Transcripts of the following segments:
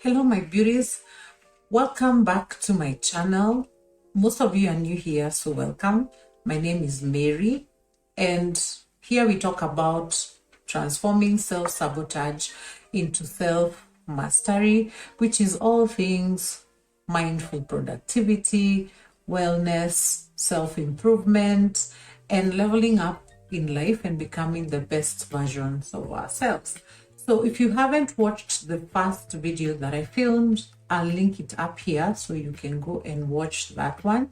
Hello my beauties, welcome back to my channel. Most of you are new here, so welcome. My name is Mary, and here we talk about transforming self-sabotage into self-mastery, which is all things mindful productivity, wellness, self-improvement, and leveling up in life and becoming the best versions of ourselves. So if you haven't watched the first video that I filmed, I'll link it up here so you can go and watch that one.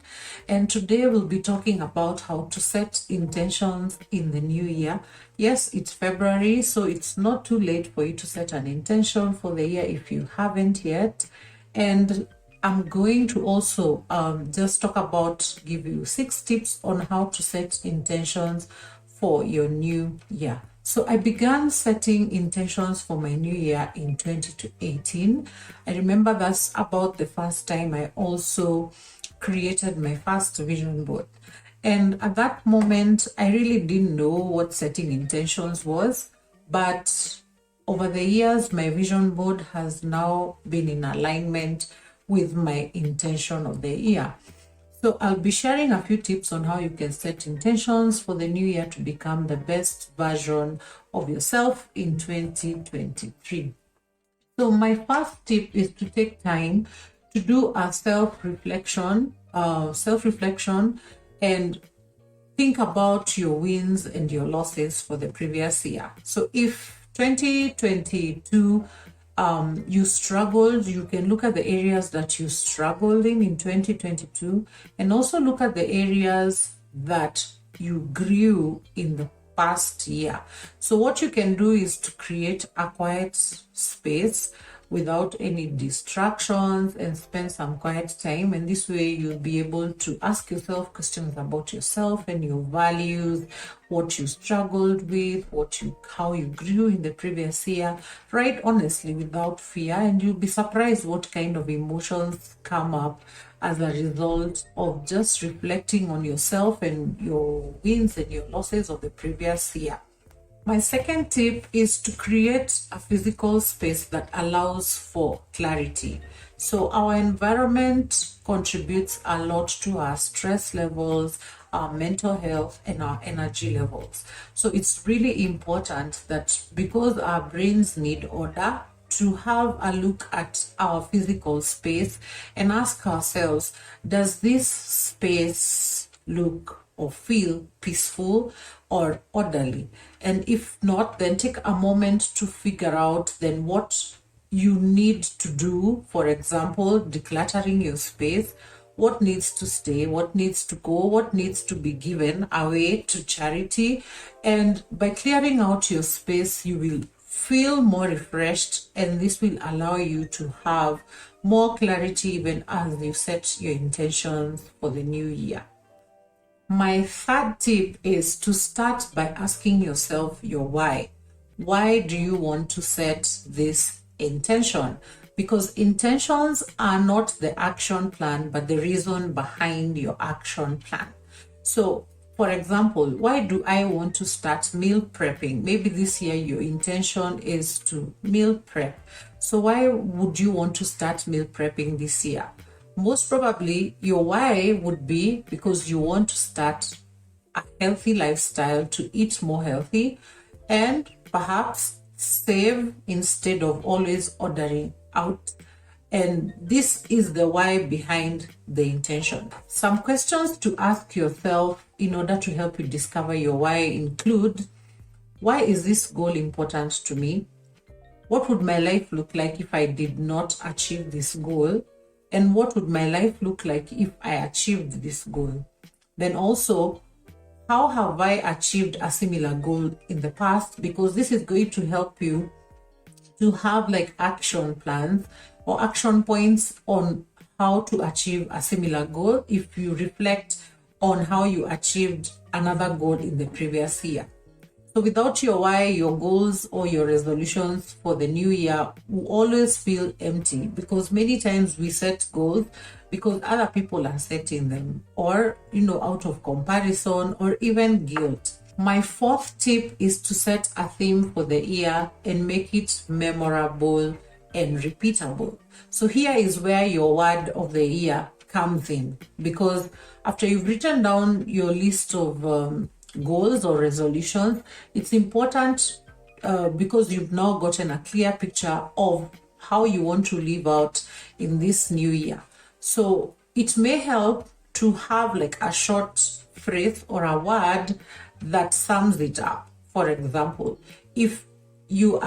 And today we'll be talking about how to set intentions in the new year. Yes, it's February, so it's not too late for you to set an intention for the year if you haven't yet. And I'm going to also just talk about, give you 6 tips on how to set intentions for your new year. So I began setting intentions for my new year in 2018. I remember that's about the first time I also created my first vision board. And at that moment, I really didn't know what setting intentions was. But over the years, my vision board has now been in alignment with my intention of the year. So I'll be sharing a few tips on how you can set intentions for the new year to become the best version of yourself in 2023. So my first tip is to take time to do a self-reflection and think about your wins and your losses for the previous year. So if 2022 you struggled, you can look at the areas that you struggled in 2022 and also look at the areas that you grew in the past year. So what you can do is to create a quiet space without any distractions and spend some quiet time, and this way you'll be able to ask yourself questions about yourself and your values, what you struggled with, how you grew in the previous year, right? Honestly, without fear, and you'll be surprised what kind of emotions come up as a result of just reflecting on yourself and your wins and your losses of the previous year. My second tip is to create a physical space that allows for clarity. So our environment contributes a lot to our stress levels, our mental health, and our energy levels. So it's really important that, because our brains need order, to have a look at our physical space and ask ourselves, does this space look or feel peaceful or orderly? And if not, then take a moment to figure out then what you need to do. For example, decluttering your space, what needs to stay, what needs to go, what needs to be given away to charity. And by clearing out your space, you will feel more refreshed, and this will allow you to have more clarity even as you set your intentions for the new year. My third tip is to start by asking yourself your why. Why do you want to set this intention? Because intentions are not the action plan, but the reason behind your action plan. So, for example, why do I want to start meal prepping? Maybe this year your intention is to meal prep. So why would you want to start meal prepping this year? Most probably your why would be because you want to start a healthy lifestyle, to eat more healthy, and perhaps save instead of always ordering out. And this is the why behind the intention. Some questions to ask yourself in order to help you discover your why include: why is this goal important to me? What would my life look like if I did not achieve this goal? And what would my life look like if I achieved this goal? Then also, how have I achieved a similar goal in the past? Because this is going to help you to have like action plans or action points on how to achieve a similar goal if you reflect on how you achieved another goal in the previous year. So without your why, your goals or your resolutions for the new year will always feel empty, because many times we set goals because other people are setting them, or out of comparison or even guilt. My fourth tip is to set a theme for the year and make it memorable and repeatable. So here is where your word of the year comes in, because after you've written down your list of goals or resolutions, it's important because you've now gotten a clear picture of how you want to live out in this new year. So it may help to have like a short phrase or a word that sums it up. For example, if your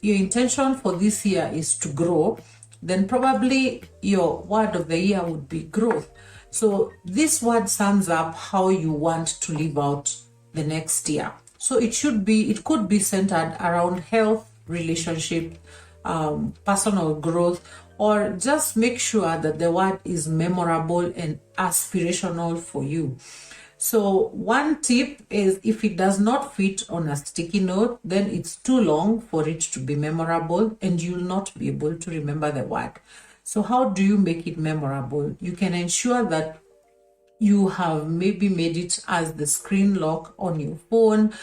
intention for this year is to grow, then probably your word of the year would be growth. So this word sums up how you want to live out the next year. So it could be centered around health, relationship, personal growth, or just make sure that the word is memorable and aspirational for you. So one tip is, if it does not fit on a sticky note, then it's too long for it to be memorable and you'll not be able to remember the word. So how do you make it memorable? You can ensure that you have maybe made it as the screen lock on your phone,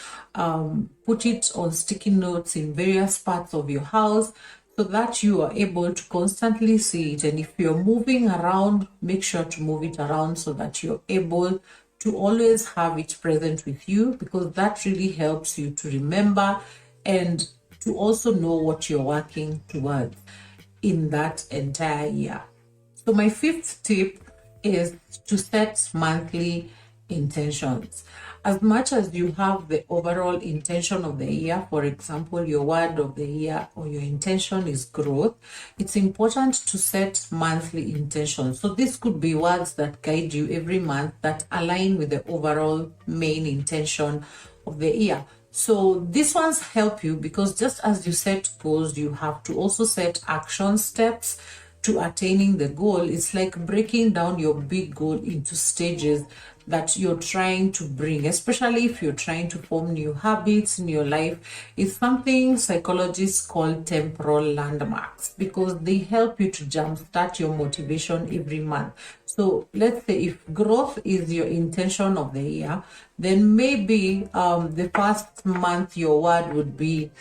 put it on sticky notes in various parts of your house so that you are able to constantly see it. And if you're moving around, make sure to move it around so that you're able to always have it present with you, because that really helps you to remember and to also know what you're working towards in that entire year. So my fifth tip is to set monthly intentions. As much as you have the overall intention of the year, for example, your word of the year or your intention is growth, it's important to set monthly intentions. So this could be words that guide you every month that align with the overall main intention of the year. So these ones help you because just as you set goals, you have to also set action steps to attaining the goal. It's like breaking down your big goal into stages that you're trying to bring, especially if you're trying to form new habits in your life. It's something psychologists call temporal landmarks, because they help you to jumpstart your motivation every month. So let's say if growth is your intention of the year, then maybe the first month your word would be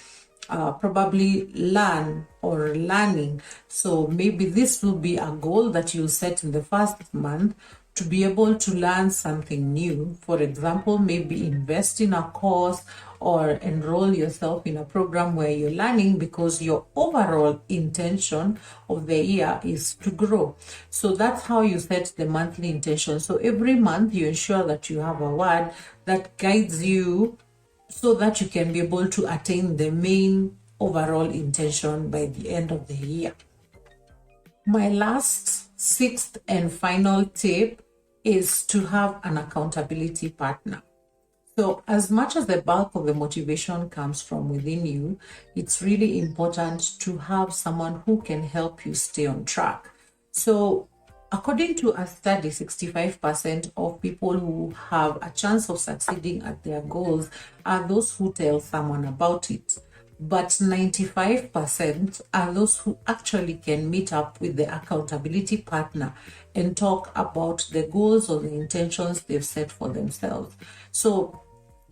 probably learn or learning. So maybe this will be a goal that you set in the first month, to be able to learn something new. For example, maybe invest in a course or enroll yourself in a program where you're learning, because your overall intention of the year is to grow. So that's how you set the monthly intention. So every month you ensure that you have a word that guides you so that you can be able to attain the main overall intention by the end of the year. My last, sixth and final tip is to have an accountability partner. So as much as the bulk of the motivation comes from within you, it's really important to have someone who can help you stay on track. So according to a study, 65% of people who have a chance of succeeding at their goals are those who tell someone about it. But 95% are those who actually can meet up with the accountability partner and talk about the goals or the intentions they've set for themselves. So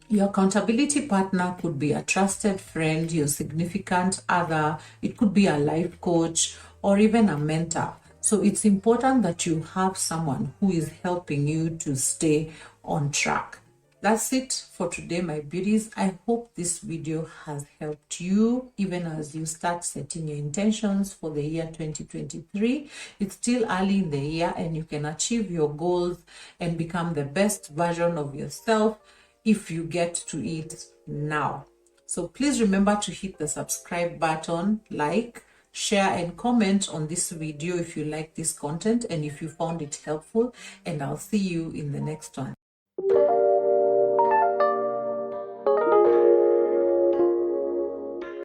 your accountability partner could be a trusted friend, your significant other, it could be a life coach, or even a mentor. So it's important that you have someone who is helping you to stay on track. That's it for today, my beauties. I hope this video has helped you even as you start setting your intentions for the year 2023. It's still early in the year and you can achieve your goals and become the best version of yourself if you get to it now. So please remember to hit the subscribe button, like, share and comment on this video if you like this content and if you found it helpful, and I'll see you in the next one.